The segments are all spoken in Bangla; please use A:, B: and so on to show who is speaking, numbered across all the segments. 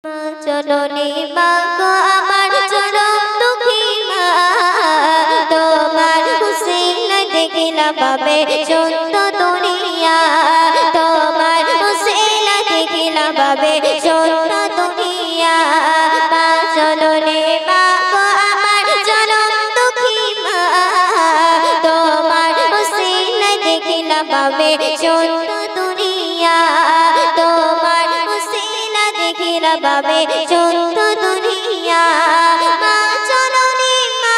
A: চলনি মা গো আমার চরম দুঃখী মা, তোমার হুসিন দেখিলা পাবে চন্দ দুনিয়া, তোমার হুসিন দেখিলা পাবে চন্দ দুনিয়া। মা চলনি মা গো আমার চরম দুঃখী মা, তোমার হুসিন দেখিলা পাবে চন্দ দুনিয়া, তোমার হুসিন দেখিলা পাবে চন্দ দুনিয়া। মা চলনি মা,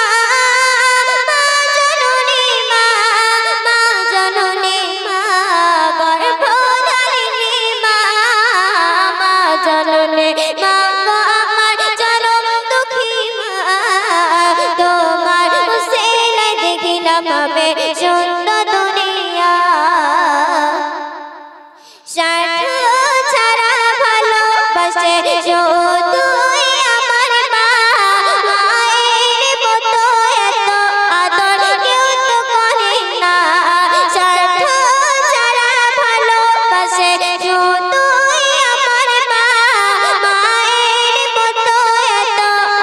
A: মা চলনি মা, মা চলনি মা, গর্ভধারিণী মা, মা চলনি মা গো আমার চরম দুঃখী মা, তোমার হুসিন দেখিলা পাবে চন্দ দুনিয়া। স্বার্থ ছাড়া ভালোবাসে যতই আমার মা, মায়ের মতো এত আদর কেউ তো করে না। স্বার্থ ছাড়া ভালোবাসে যতই আমার মা, মায়ের মতো এত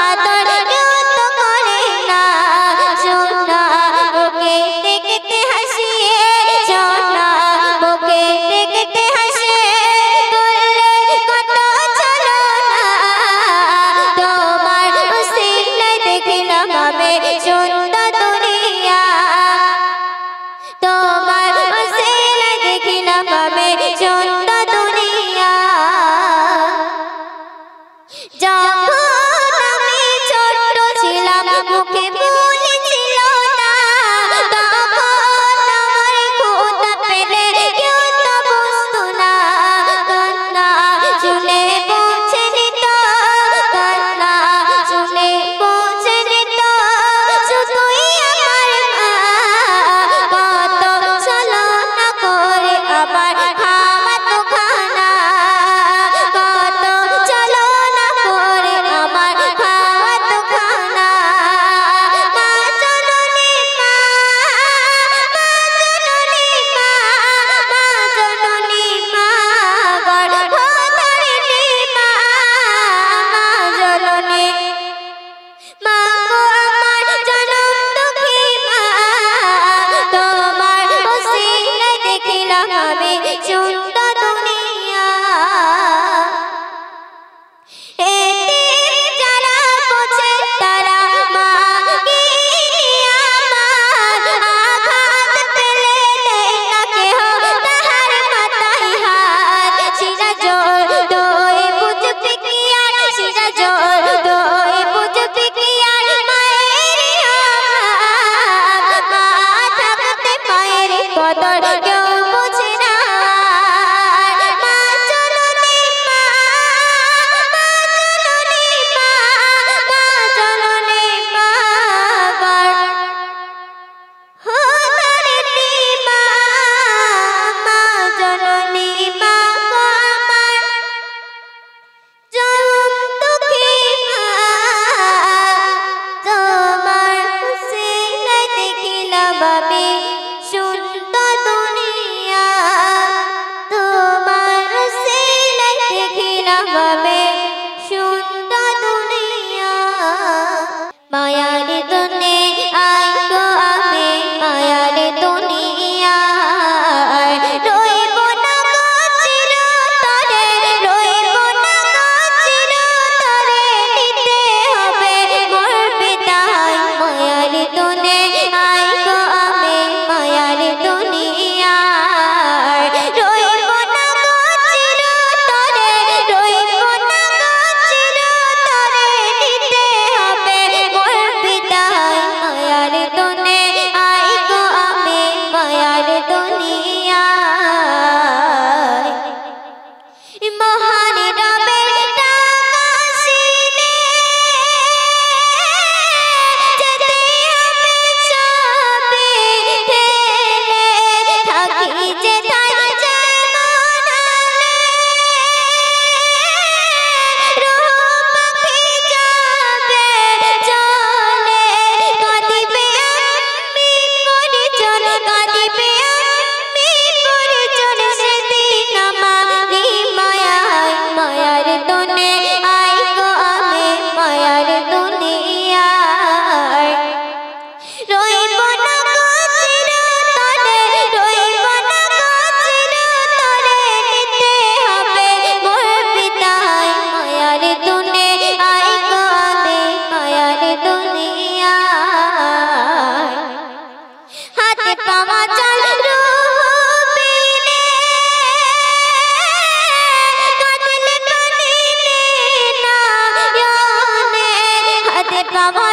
A: আদর কেউ তো করে না। সোনা ওকে দেখতে হাসিয়ে, সোনা ওকে দেখতে হাসিয়ে করলে কত ছলনা, তোমার হুসিন দেখিলা পাবে চন্দ দুনিয়া, তোমার হুসিন দেখিলা পাবে চন্দ দুনিয়া। যখন আমি ছোট ছিলাম মুখে বুলি ছিল না, তখন আমার ক্ষুধা পেলে কেউ তো বুঝতো না। কান্না শুনে পৌঁছে দিত, কান্না শুনে পৌঁছে দিত শুধুই আমার মা। কত ছলনা করে আবার খাওয়াতো খানা, কত ছলনা করে কাবা